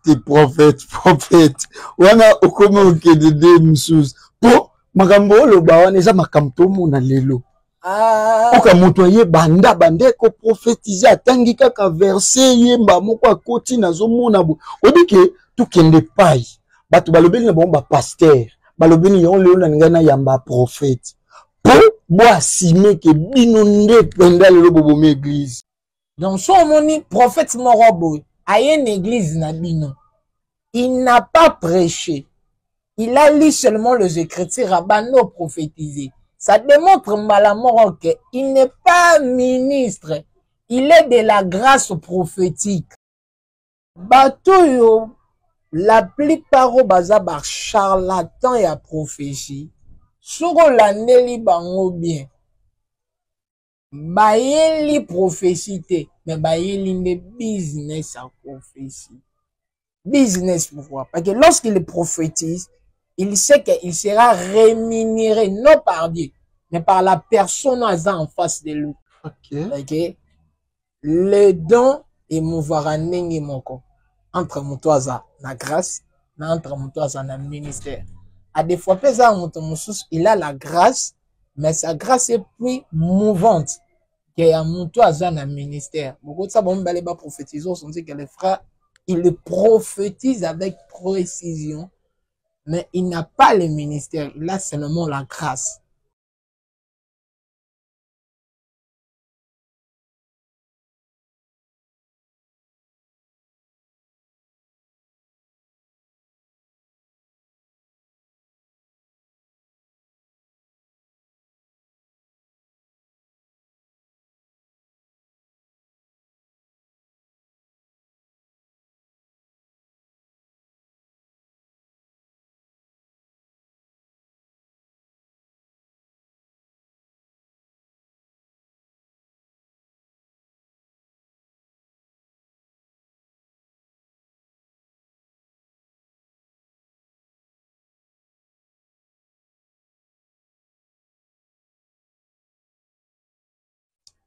t'es prophète, prophète. Wana okome okende msous. Po, makambo loba wana eza makamto mona lelo. Oka moto ye banda ko prophétiser atangi kaka verset yemba moko akoti nazo mona bo. Odike tu kende pai. Batu balobeli na bomba pasteur. Balobeli yon lelo na ngana yamba prophète. Po bo asime ke bino nde penda lelo bobo église. Donc son moni prophète morobo a une église na bino. Il n'a pas prêché. Il a lu seulement les Écritures à bano prophétiser. Ça démontre malamoro qu'il n'est pas ministre. Il est de la grâce prophétique. Bato la plupart au bazar charlatan et à prophétie. Sur la neli bango bien. Bayeli prophétie, mais bayeli ne business à prophétie. Business pourquoi? Parce que lorsqu'il prophétise, il sait qu'il sera rémunéré non par Dieu, mais par la personne en face de lui. Ok. Le don est mouvoir nengi moko entre mutoza na grâce, entre mutoza na ministère. À des fois, il a la grâce, mais sa grâce est plus mouvante qu'il y a mutoza na ministère. Beaucoup de ça bon balé ba prophétiser, on dit que les frères il le prophétise avec précision. Mais il n'a pas le ministère, il a seulement la grâce.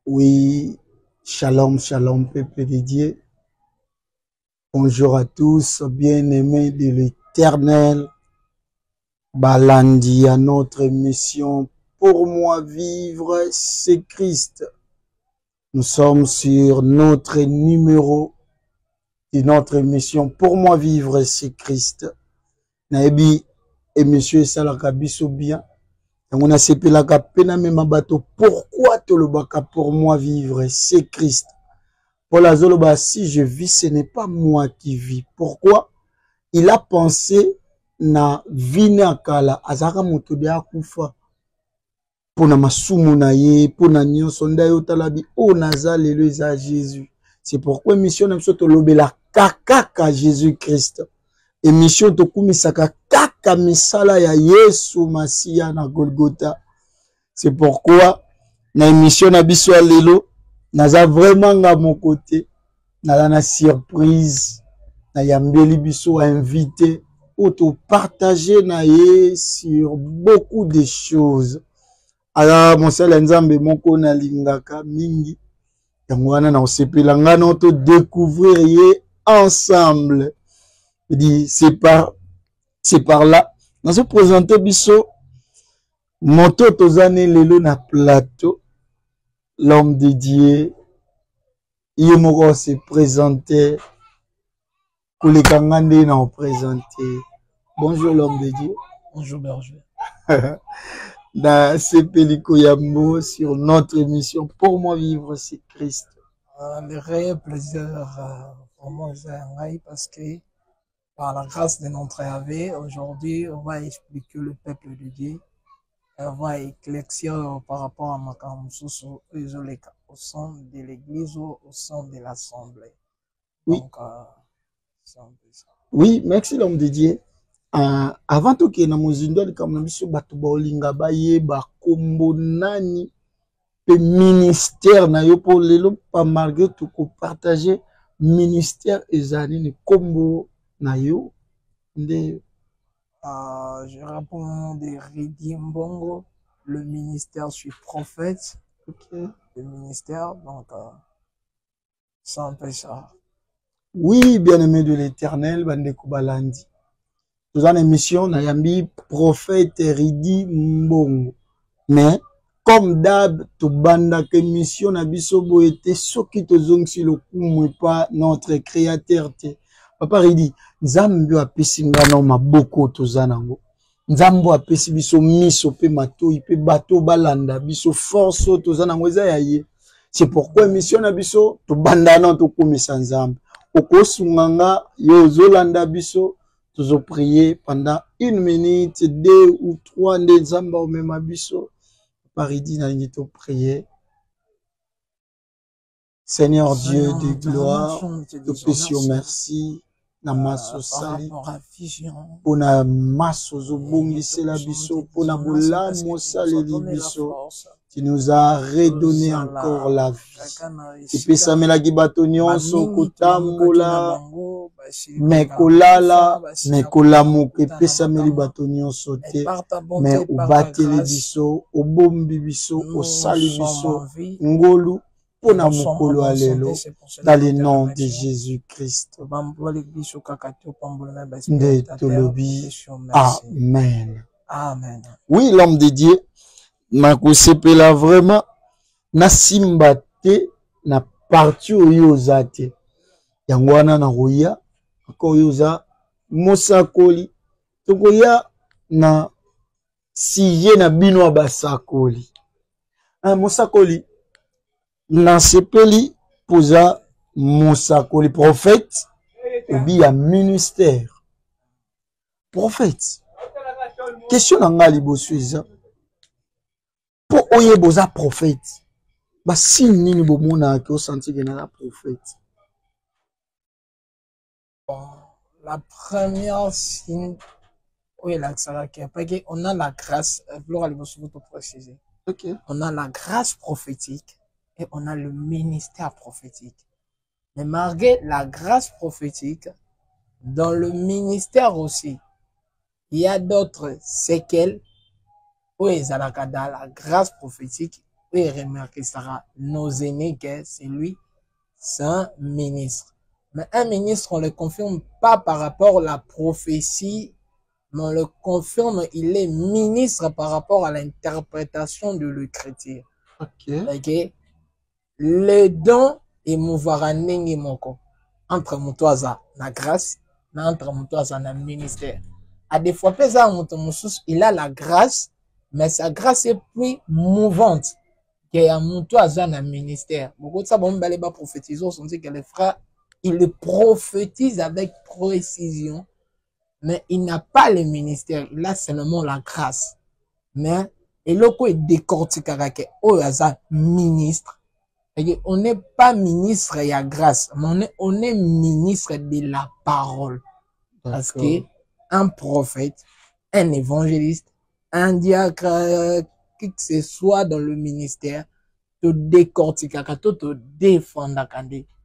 Oui, shalom, shalom, peuple de Dieu. Bonjour à tous, bien-aimés de l'Éternel. Balandi à notre mission. Pour moi, vivre, c'est Christ. Nous sommes sur notre numéro de notre mission. Pour moi, vivre, c'est Christ. Naebi, et monsieur Salakabiso bien. On a sepelaka pena même bateau. Pourquoi te le baka pour moi vivre, c'est Christ. Pour la zoloba, si je vis, ce n'est pas moi qui vis. Pourquoi? Il a pensé na vina kala azaka moto de akufa. Pona masumu na ye, pona nyonso ndayo talabi o nazale le za Jésus. C'est pourquoi mission na to lobela kaka Jésus-Christ. Et mission to kumisaka kaka misala ya Yesu Masia na Golgotha. C'est pourquoi na émission na biso lelo naza vraiment à mon côté. Na la surprise na yambeli biso invité pour partager na ye sur beaucoup de choses. Alors mon seul nzambe moko na lingaka mingi yango wana na osepela ngana to découvrir ye ensemble. Je dis c'est par là. Dans ce présenter biso moto tozane lelo na plateau l'homme dédié il moko se présenter Koulekangande na présenter. Bonjour l'homme de Dieu. Bonjour Berger. Dans ce pélico yambo sur notre émission Pour moi vivre c'est Christ. Le réel plaisir pour moi parce que par la grâce de notre Yahvé, aujourd'hui on va expliquer le peuple de Dieu. On va éclaircir par rapport à ma au sein de l'église ou au sein de l'assemblée. Oui. Donc, oui, merci l'homme de Dieu. Avant tout que na mozindo likamna biso batu baolinga baye ba kombo nani pe ministère na yo pour lelo pas malgré tout ko partager ministère ezali ni kombo na yo nde je réponds de Ridi Mbongo, le ministère, je suis prophète. Okay. Le ministère, donc c'est un peu ça. Oui, bien-aimé de l'Éternel, Bandeko Balandi. Nous avons une émission, Nayambi, prophète Ridi Mbongo. Mais, comme d'hab, tu banda que mission Nabiso Boete, ce qui te zong si le coup pas notre créateur te. Papa Ridi, Nzambi a pesinga na ma boko to zanango. Nzambo a pesi biso miso pe mato, pe bato balanda, biso force to zanango za yaye. C'est pourquoi mission Nabiso, tu banda na to komisa Nzambi. Okosunganga yo zolanda biso tozo prier pendant 1 minute 2 ou 3 Nzamba o même biso paridi na ngito prier. Seigneur Dieu de gloire, te pécio merci na maso sali pona maso zo bongisela biso pona bolamo saleli biso. Tu nous as redonné encore la vie. Tu peux s'amélaguer batonion, sokotambola, mekolala, mekolamu, tu peux s'amélaguer batonion sauté, mais au batele biso, au bombi biso, au sali biso, ngolu, pona mukolo alelo, dans le nom de Jésus-Christ. De Tolobi. Amen. Amen. Oui, l'homme de Dieu. Nakosepela vraiment na simba te na parti oyo zate yango wana na roya ko yoza mosakoli tokoya na sije na bino basakoli mosakoli na sepeli poza mosakoli prophète obi ya ministère prophète question na ngali bosuiza po oye boza prophète ba signe nini bomona ke o senti que na prophète. La première signe oui là ça là parce qu'on a la grâce Flora les vous pour préciser. OK. On a la grâce prophétique et on a le ministère prophétique. Mais malgré la grâce prophétique dans le ministère aussi il y a d'autres séquelles. Oui, dans la grâce prophétique, oui, remarquez ça, nos aînés, que c'est lui, c'est un ministre. Mais un ministre, on le confirme pas par rapport à la prophétie, mais on le confirme, il est ministre par rapport à l'interprétation de l'écriture. OK. Ok. Le don est mouvoir moko entre mutoza la grâce, entre mutoza na ministère. À des fois, il a la grâce, mais sa grâce est plus mouvante que un mutoza na ministère. Beaucoup de ça, bon, les prophétiseurs sont dit que les frères, il le prophétise avec précision, mais il n'a pas le ministère. Il a seulement la grâce. Mais, et le coup est décortiqué que, oh, ça, ministre. On n'est pas ministre et à grâce, mais on est ministre de la parole. Parce que un prophète, un évangéliste, un diacre, qui que ce soit dans le ministère, te décortique, te défendre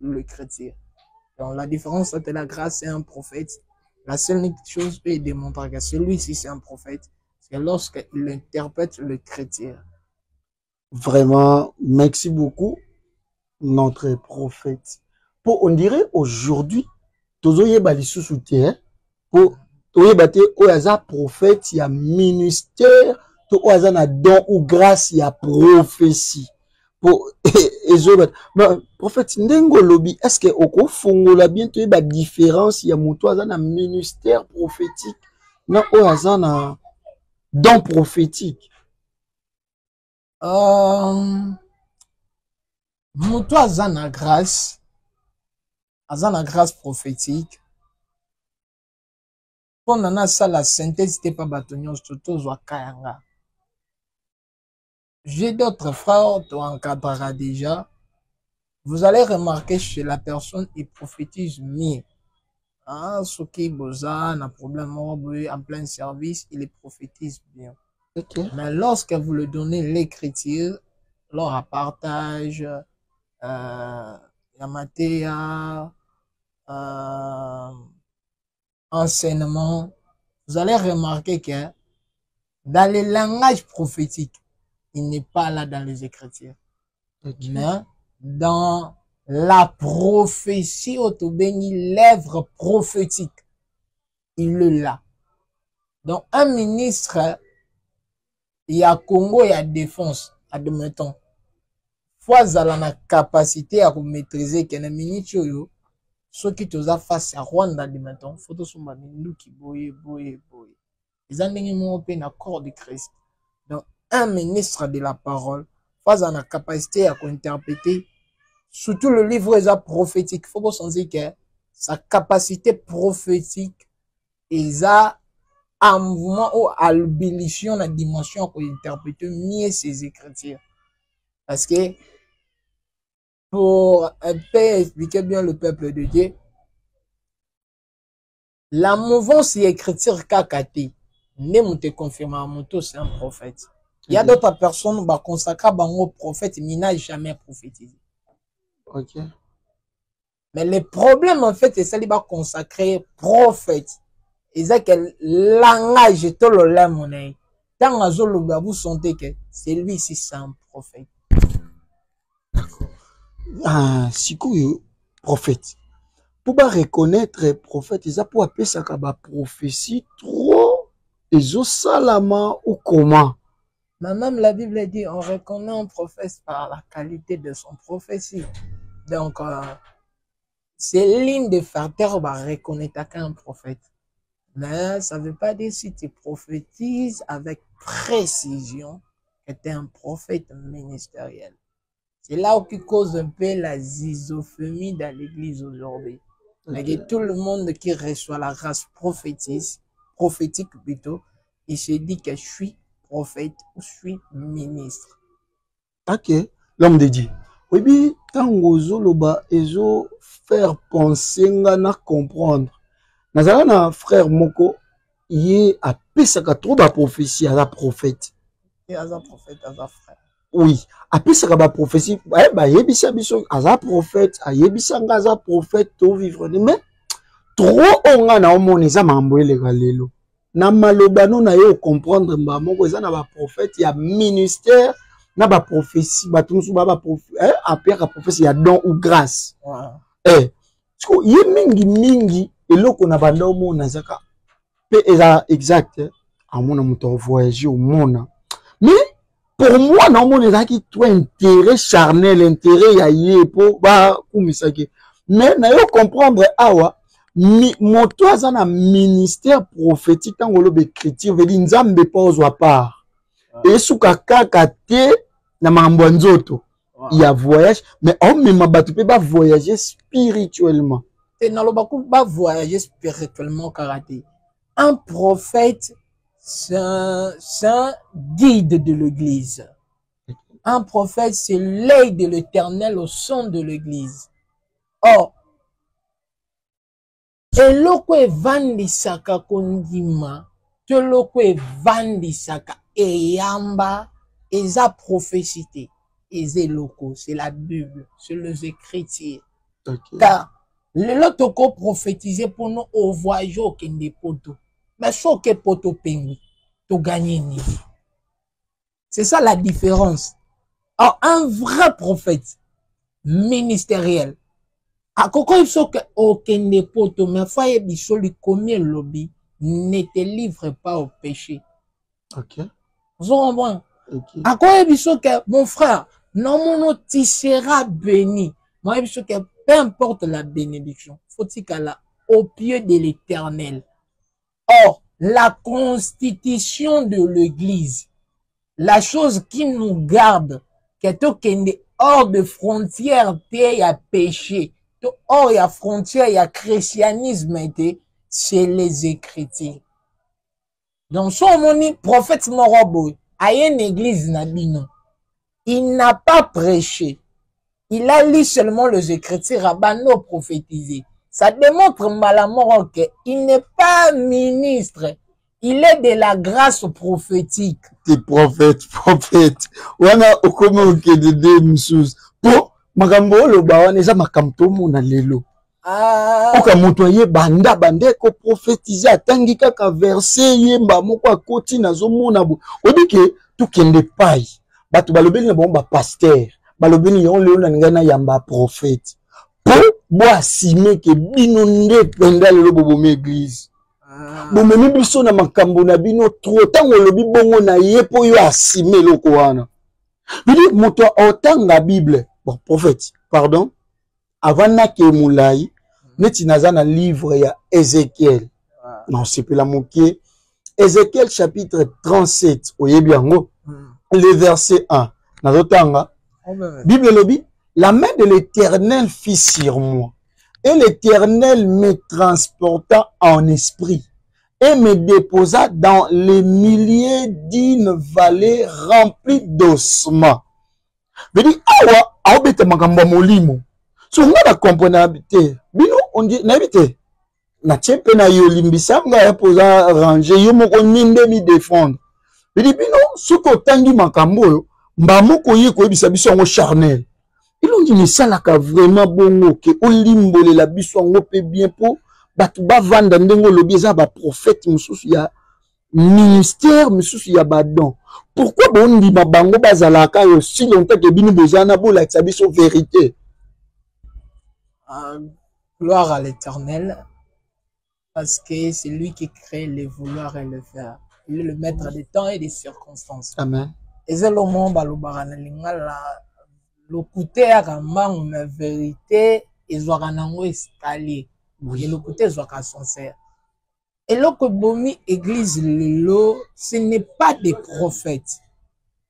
le chrétien. Donc la différence entre la grâce et un prophète, la seule chose peut démontrer que celui-ci c'est un prophète, c'est lorsqu'il interprète le chrétien. Vraiment, merci beaucoup. Notre prophète. Pour on dirait aujourd'hui, tozoye bali sous-soutien, pour toye bate oyaza prophète, il y a ministère, to oyaza na don ou grâce, il y a prophétie. Pour prophète ndengo lobi, est-ce que oko fongola bientôt ba différence, il y a moto oyaza na ministère prophétique, na oyaza na don prophétique. Moto aza na grâce prophétique. Pendant na ça la synthèse t'es pas batonion surtout kayanga. J'ai d'autres frères qui encadrera déjà. Vous allez remarquer chez la personne il prophétise mieux. Ah, ce qui boza n'a problème en plein service, il prophétise bien. Okay. Mais lorsque vous le donnez l'écriture, lors à partage Yamatea, enseignement, vous allez remarquer que dans les langages prophétiques, il n'est pas là dans les Écritures. Okay. Mais dans la prophétie autobéni l'œuvre prophétique. Il l'a. Donc, un ministre, il y a Congo, il y a défense, admettons. Faut avoir la capacité à maîtriser qu'un ministre, ceux qui te face à Rwanda, admettons, faut que ce soit un qui boye. Les ennemis ont un accord de Christ. Donc, un ministre de la parole, faut avoir la capacité à interpréter, surtout le livre est prophétique. Faut pas sentir que sa capacité prophétique est un mouvement ou à l'ébullition, la dimension pour interpréter mieux ses écritures. Parce que, pour un peu expliquer bien le peuple de Dieu, la mouvance et écriture kakati, ne te confirme à mon tour, c'est un prophète. Il y a d'autres personnes qui consacrent au prophète, mais n'a jamais prophétisé. Ok. Mais le problème, en fait, c'est ça, il va consacrer prophète. Et c'est que langage est tout le lait, tant que vous sentez que c'est lui, c'est un prophète. Ah, si prophète. Pour pas reconnaître prophète, ils ont pour appeler ça comme prophétie trop. Ils ont salama ou comment. Mais même la Bible dit, on reconnaît un prophète par la qualité de son prophétie. Donc, c'est ligne de faire taire, on va reconnaître qu'un prophète. Mais ça ne veut pas dire si tu prophétises avec précision que tu es un prophète ministériel. C'est là où qui cause un peu la zizophémie dans l'église aujourd'hui. Okay. Tout le monde qui reçoit la grâce prophétique plutôt, il se dit que je suis prophète ou je suis ministre. Ok, l'homme de Dieu. Oui, bien, tant que ils faire penser, na comprendre. Nazala frère Moko, il a pesaka trop de prophétie à la prophète. Et à la prophète, à la frère. Oui, a pesaka ba prophétie, bah yebisa biso à la prophète, a yebisa nga za prophète to vivre mais trop onga na omoneza mamboele galelo. Na maloba no na yo comprendre mba moko eza na ba prophète ya ministère na ba prophétie ba tunsu ba prophète apia ka prophétie ya don ou grâce. Parce que mingi eloko na banda omona zaka pe eza exact amona muto voyager au mona. Mais pour moi non mon ezaki toi intérêt charnel intérêt ya ye po ba kumisaki. Mais na yo comprendre awa moto aza na ministère prophétique tango lobe écriture veut dire nzambe pa ozwa part. Et suka kaka te na mambo nzoto. Il y a voyage mais on même bato pe ba voyager spirituellement. Et dans le bakou ba voyager spirituellement karaté. Un prophète c'est un guide de l'église. Un prophète c'est l'œil de l'Éternel au sein de l'église. Or eloko evandisaka kondima to eloko evandisaka eyamba eza prophétie eza eloko c'est la Bible c'est les écritures. Okay. Car lelo toko prophétiser pour nous au voyage au kende poto mais so ke poto pengu to gagner ni c'est ça la différence. Or un vrai prophète ministériel akoko iso ke okende poto mais foye biso li komi lobby ne te livre pas au péché. OK. Vous comprenez? OK. Akoko biso que mon frère non tu seras béni. Moi biso que peu importe la bénédiction, faut-il qu'elle au pied de l'Éternel. Or, la constitution de l'église, la chose qui nous garde, que tokende hors de frontières, il y a péché. Or, il y a frontière, il y a christianisme, c'est les écritures. Donc, son moni, prophète Morobo, a une église nabino. Il n'a pas prêché. Il a lu seulement les écritures à Bano prophétisé. Ça démontre malamment qu'il n'est pas ministre. Il est de la grâce prophétique. T'es prophète. Wana okome okedede msous. Po, makambo lo bawa neza makamto mona lelo. Oka moto ye banda ko prophétiser atangi kaka verset yemba moko akoti nazo mona bo. Odike tukende pai. Batu balobeli na bomba pasteur. Balobeli yon leo na ngana yamba prophète. bois simé que bino nde pendant le bobo église. Bon même biso na makambo na bino trop tango lobi bongo na yepo yo asimé loko wana. Bili moto otanga Bible. Bon prophète, pardon. Avant na ke moulai, neti naza na livre ya Ézéchiel. Non, c'est pas la moquée. Ézéchiel chapitre 37, oyebi yango. Le verset 1. Nazotanga. Bible lobi, la main de l'Éternel fit sur moi. Et l'Éternel me transporta en esprit et me déposa dans les milliers d'une vallée remplie d'ossements. Je dis, awa, aobete makamba molimo. So nga na comprendre te. Bino on dit na bite. Na tchepe na yo limbisa nga ya posa ranger yo moko ninde mi défendre. Je dis bino soko tangi makambo yo mba moko yeko yebisa biso ngo charnel. Il dit ça là vraiment bon que olimbole la biso ngo pe bien po batu ba vanda ndengo lobi za ba prophète mususu ya ministère mususu ya badon. Pourquoi bon ndi bango bazalaka yo si longtemps que bino bozana bo la biso vérité. Gloire à l'Éternel parce que c'est lui qui crée le vouloir et le faire. Il est le maître des temps et des circonstances. Amen. Et c'est le monde balobara na lingala le côté à la vérité ils ont un escalier. Et le côté ils ont sincère. Et là que bomi église lelo, ce n'est pas des prophètes.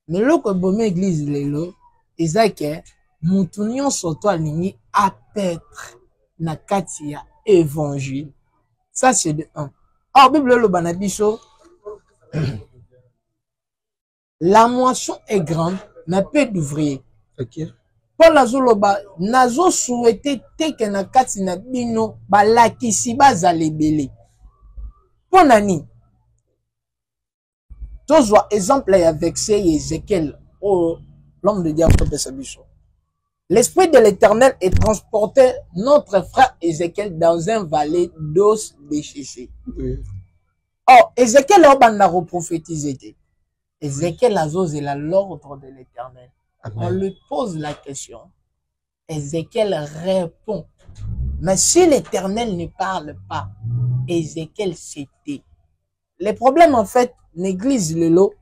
Mais là que bomi église lelo, ils ont que moutounion surtout aligné à peut-être na katia évangile. Ça c'est de un. Or Bible le banabiso. La moisson est grande, mais peu d'ouvriers. OK. Paul Azoloba nazo souhaité teke na kati na bino balakisi bazalebele. Ponani. Tozwa exemple avec Ézéchiel, l'homme de diable de Sabiso. L'esprit de l'Éternel est transporté notre frère Ézéchiel dans un vallée d'os déchissés. Oui. Or, Ézéchiel a prophétisé. Ézéchiel a osé l'ordre de l'Éternel. On lui pose la question. Ézéchiel répond. Mais si l'Éternel ne parle pas, Ézéchiel s'était. Les problèmes, en fait, négligent le lot.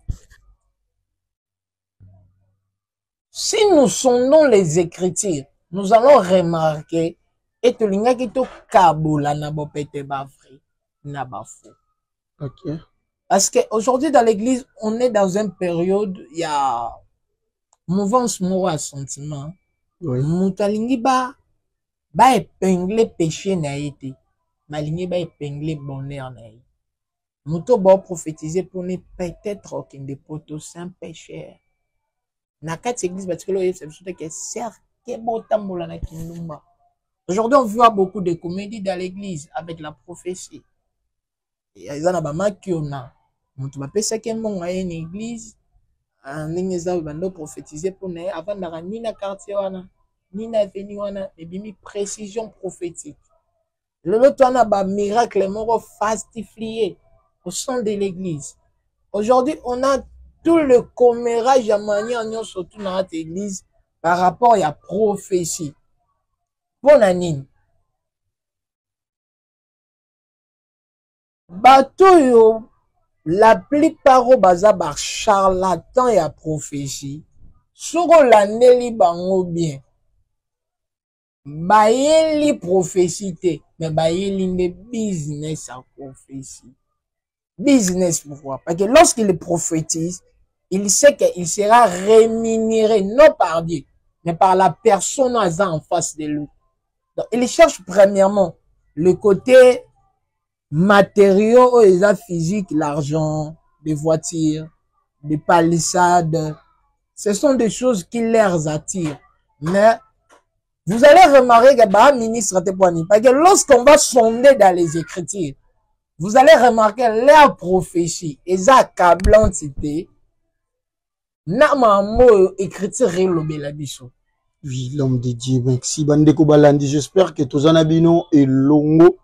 Si nous sondons les Écritures, nous allons remarquer et tout le qui to kabola na bopete ba vrai na ba faux. OK. Parce qu'aujourd'hui dans l'église, on est dans une période, il y a mouvance moro à sentiment. Oui. Moutalingi ba épingler péché na été. Malingi ba épingler bonheur na été. Mouto ba prophétiser pour ne peut-être aucun des poteaux sans péché. Na quatre églises parce que là c'est surtout que certes que botambola na kindumba. Aujourd'hui on voit beaucoup de comédies dans l'église avec la prophétie. Et ils en a ba makiona. Mouto ba pesa ke monga une église. Ndenge za bando prophétiser pour ne avant na ni na quartier wana ni na avenue wana et bimi précision prophétique. Le lot wana ba miracle moko fastifié au sein de l'église. Aujourd'hui, on a tout le commérage à manière surtout dans notre église par rapport à la prophétie. Bonne année. Bateau la plupart au bazar charlatan et à prophétie. Sur la neli bango bien. Baïli prophétie, mais baïli business à prophétie. Business pourquoi? Parce que lorsqu'il prophétise, il sait qu'il sera rémunéré non par Dieu, mais par la personne en face de lui. Donc, il cherche premièrement le côté matériaux et physique, l'argent, des voitures, des palissades. Ce sont des choses qui les attirent. Mais vous allez remarquer que ministre parce que lorsqu'on va sonder dans les Écritures, vous allez remarquer leur prophétie et ça accablant cité. Normalement, écriture le biso. Oui, l'homme de Dieu, merci. Bandeko Balandi, j'espère que tous en abino et longo.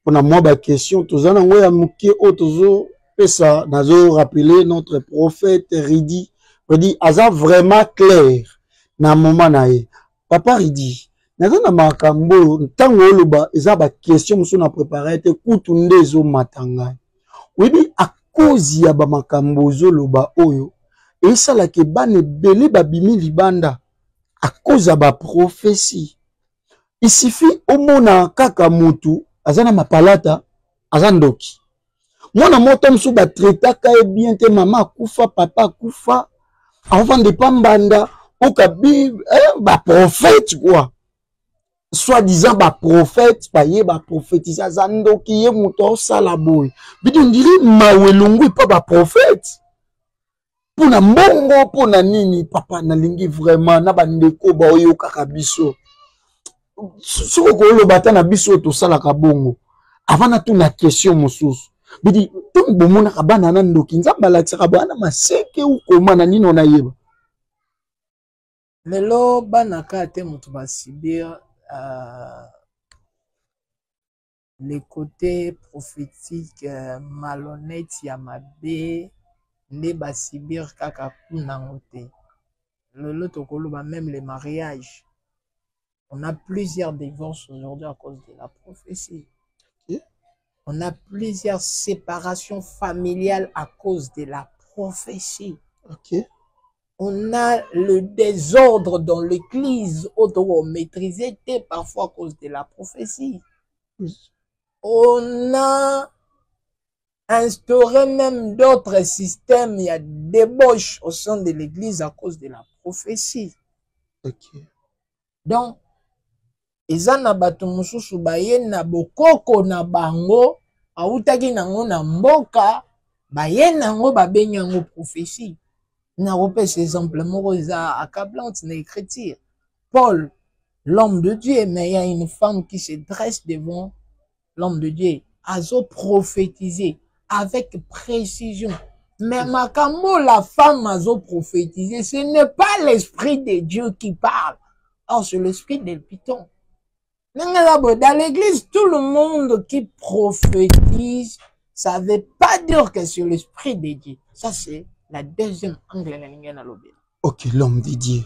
Pour moi, ma question, tous en a mouké otozo, pesa, nazo rappeler notre prophète Ridi. Ridi, aza vraiment clair. Na moment nae. Papa Ridi, nazo na makambo ntango oloba eza ba question musu na préparer te kutu ndezo matanga webi a cause ya ba makambo zoloba oyo esala ke bane belé babimi libanda a cause ya ba prophétie. Il suffit omona kaka mutu azana mapalata azandoki mwana moto msu ba traita ka e bien te mama kufa papa kufa avant de pambanda okabi ba prophète quoi soi-disant ba prophète paye ba prophétisa zandoki ye muto sala boy bidi ndiri mawelungu pa ba prophète pona mbongo pona nini papa nalingi vraiment na bandeko ba oyo kaka biso soko ko lo batana biso to sala ka bongo avant na tuna question mosusu bidi to bomona ka bana na ndoki nzamba la tsaka bana maseke ou komana nino na yeba lelo bana ka te mutu ba sibir les côtés prophétiques malhonnêtes ya mabe nde ba sibir kaka kuna ngote lelo to koloba même les mariages. On a plusieurs divorces aujourd'hui à cause de la prophétie. On a plusieurs séparations familiales à cause de la prophétie. On a le désordre dans l'église, auto-maîtrisé parfois à cause de la prophétie. On a instauré même d'autres systèmes, il y a des débauches au sein de l'église à cause de la prophétie. Donc, eza na bato mususu baye na bokoko na bango autaki nango na mboka baye nango babengi yango prophétie. Na repese exemple moko eza accablante na écriture. Paul, l'homme de Dieu, mais il y a une femme qui se dresse devant l'homme de Dieu, azo prophétiser avec précision. Mais makambo la femme azo prophétiser, ce n'est pas l'esprit de Dieu qui parle. Or, c'est l'esprit des pitons. Dans l'église, tout le monde qui prophétise, ça ne veut pas dire que c'est l'esprit de Dieu. Ça, c'est la deuxième angle. Ok, l'homme de Dieu.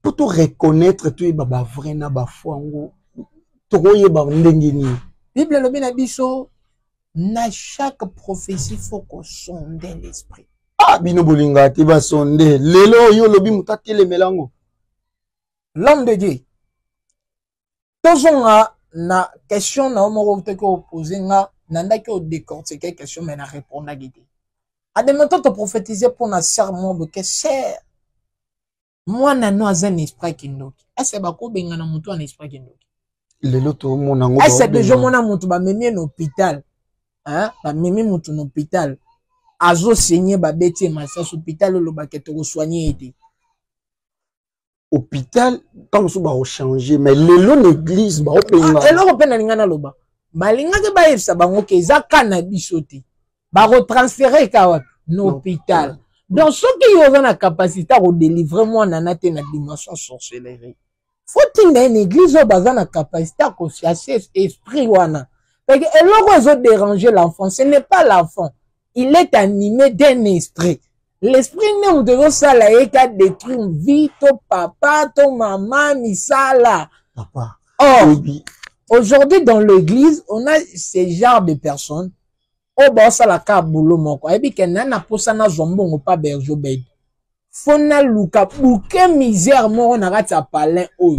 Pour te reconnaître, tu es vrai na foi. Bible le binabiso, na chaque prophétie, il faut qu'on sonde l'esprit. Ah, bino bolinga, tu vas sonder. Lelo, yo lobi mutati le melango. L'homme de Dieu. Tozonga na question na omoro te ko poser nga nanda ke o décortiquer question mais na répondre guide. Admettons te prophétiser pour na serment de que cher. Moi na no azan esprit kindoki. Est-ce ba ko benga na mutu en esprit kindoki. Lelo to mona ngo. Est-ce déjà mona mutu ba memi en hôpital. Hein? Ba memi mutu en hôpital. Azo saigner ba beti ma sa hôpital lo ba ke to soigner été. Hôpital tant so ba changer mais lelo l'église ba openga elo ko pena lingana loba balinga ke ba yebisa bango ke zaka na bisote ba retransférer ka wapi no hôpital donc ceux qui ont la capacité à délivrer moi na te na dimension sorcellerie faut-il une église au bazar na capacité à consciencer esprit wana parce que eloko ezo déranger l'enfant ce n'est pas l'enfant il est animé d'un esprit. L'esprit nous devons ça là et qu'à détruire vie ton papa, ton maman, misala. Papa. Or, aujourd'hui dans l'église, on a ce genre de personnes. Oh bah ça la ka boulot mon quoi. Et puis que nana posa na zombo ngo pa berjo bed. Fona luka bouquet misère mo on arrête à parler oh.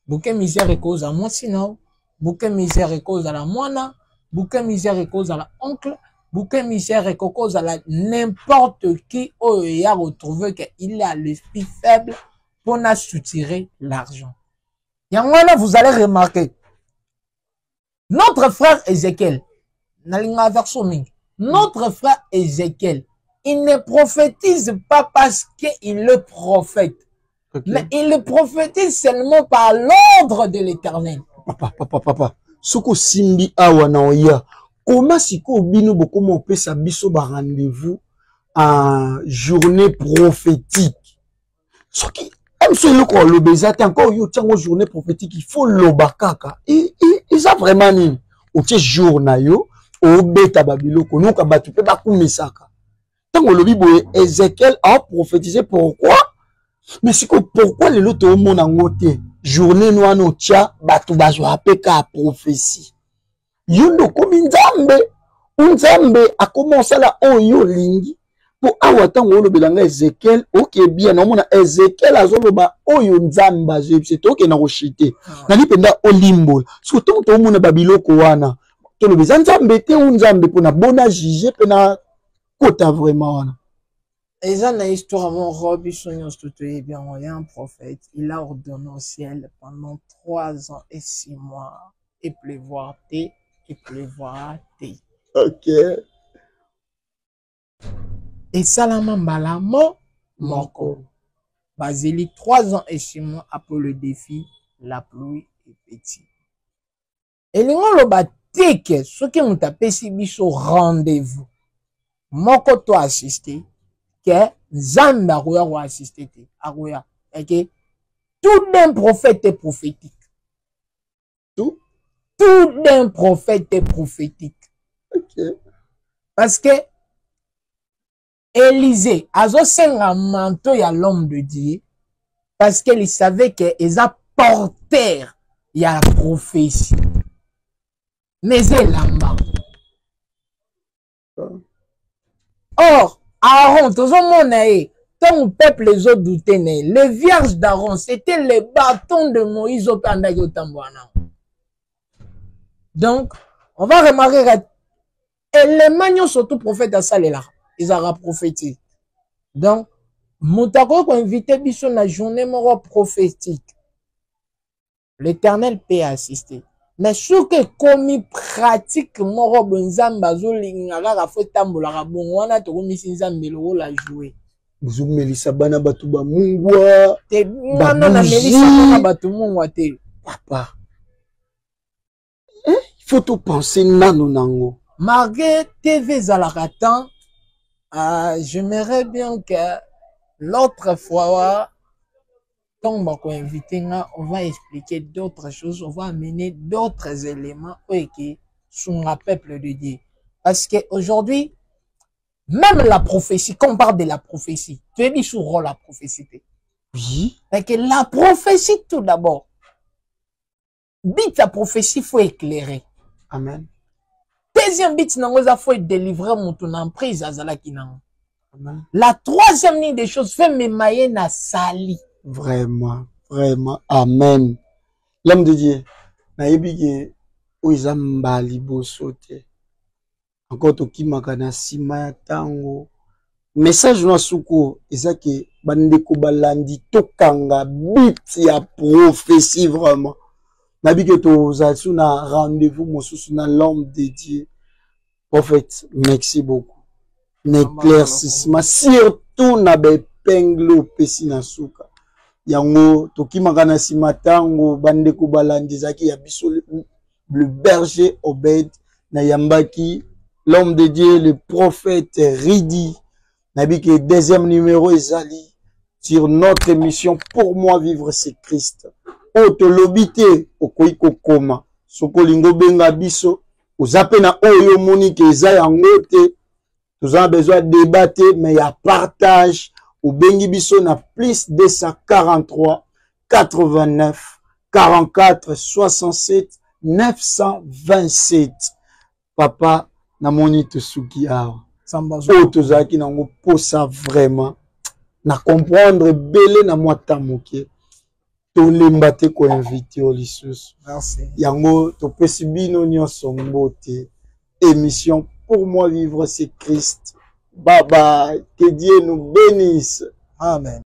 Bouquet misère est cause à moi sinon. Bouquet misère est cause à la moana. Bouquet misère est cause à la oncle. Bouquet misère et cause à la n'importe qui y a retrouvé qu'il a l'esprit faible pour nous soutirer l'argent. Yangwana, vous allez remarquer. Notre frère Ézéchiel, notre frère Ézéchiel, il ne prophétise pas parce qu'il est prophète. Okay. Mais il le prophétise seulement par l'ordre de l'Éternel. Papa. Soko simbi awa na oya. Comment si ko bino boko mo pesa biso ba rendez-vous en journée prophétique. Ce qui aime ce le ko le bezate encore yo tiango journée prophétique il faut lobakaka. Et ça vraiment ni au tie jour na yo o beta babiloko no ka batu pe ba kumisaka. Tango lobi boye Ézéchiel a prophétisé pourquoi? Mais si ko pourquoi le loto mona ngote journée noa no tia bato bazwa peka prophétie yondo komi nzambe unzambe akomensa la oyo lingi po awa tango olobela nga Ezekiel oke bien omona Ezekiel azoloba oyo nzambe azebise toke na koshite nali penda olimbola so tongo tomona babiloko wana tolobeza nzambe te unzambe pona bona juger pena kota vraiment wana. Et ça, la histoire, mon Rob, il y a un prophète, il a ordonné au ciel pendant 3 ans et 6 mois, et pleuvoir thé, et pleuvoir thé. Ok. Et Salama Balamo, Moko. Basili, 3 ans et 6 mois après le défi, la pluie est petite. Et les gens le battent, ceux qui ont tapé si biso rendez-vous. Moko to assisté. Que Zamba a assisté aroya ok tout d'un prophète est prophétique tout d'un prophète est prophétique ok parce que Élisée azo senga manteau ya l'homme de Dieu parce qu'il savait que ils a porteur ya la prophétie mais elle lamba or Aaron, tout le monde tant le peuple les autres doutaient, le vierge d'Aaron, c'était le bâton de Moïse au Pandagotambouana. Donc, on va remarquer que les manions surtout prophètes à Salela, ils ont prophétisé. Donc, Moutako a invité Bissou la journée moro prophétique. L'Éternel peut assister. Mais ce que commis pratique moro bonzamba zolinga la faut tambola rabongwana to komisi nzambe lo la jouer buzu melisa bana batu ba mungwa te mwana na melisa bana batu mungwa te papa il faut tout penser nano nango malgré TV Zalakatan j'aimerais bien que l'autre fois on va expliquer d'autres choses, on va amener d'autres éléments qui sont le peuple de Dieu. Parce qu'aujourd'hui, même la prophétie, quand on parle de la prophétie, tu es mis sur la prophétie. Oui. Parce que la prophétie, tout d'abord, bit la prophétie, il faut éclairer. Amen. Deuxième bit, il faut délivrer mon emprise à Zalakina. Amen. La troisième ligne des choses, fait mes mailles na sali. Vraiment, vraiment, amen. L'homme de Dieu, naïbige oizamba libosote. Encore toki makana sima ya tango. Message na suko ezake bandeko balandi tokanga bit ya prophétie vraiment. Nabike to zatsu na rendez-vous mosusu na l'homme de Dieu. Prophète, merci beaucoup. N'éclaircissement surtout na bepenglo pesi na suka. Yango tokimaka na sima tango bandeko balandi zaki ya biso le berger Obed na yambaki l'homme de Dieu le prophète Ridi nabiki deuxième numéro ezali sur notre émission pour moi vivre c'est Christ oto lobité okoiko koma sokolingo benga biso ozape na oyo monique eza yango te nous avons besoin de débattre mais il y a partage au bengi biso na plus 243 89 44 67 927 papa na moni te suki awa o tozaki nango posa vraiment na comprendre belé na mwata moke tolemba te ko invité o lisusu merci yango topesi bino nyonso mbote émission pour moi vivre c'est Christ. Bye bye. Que Dieu nous bénisse. Amen.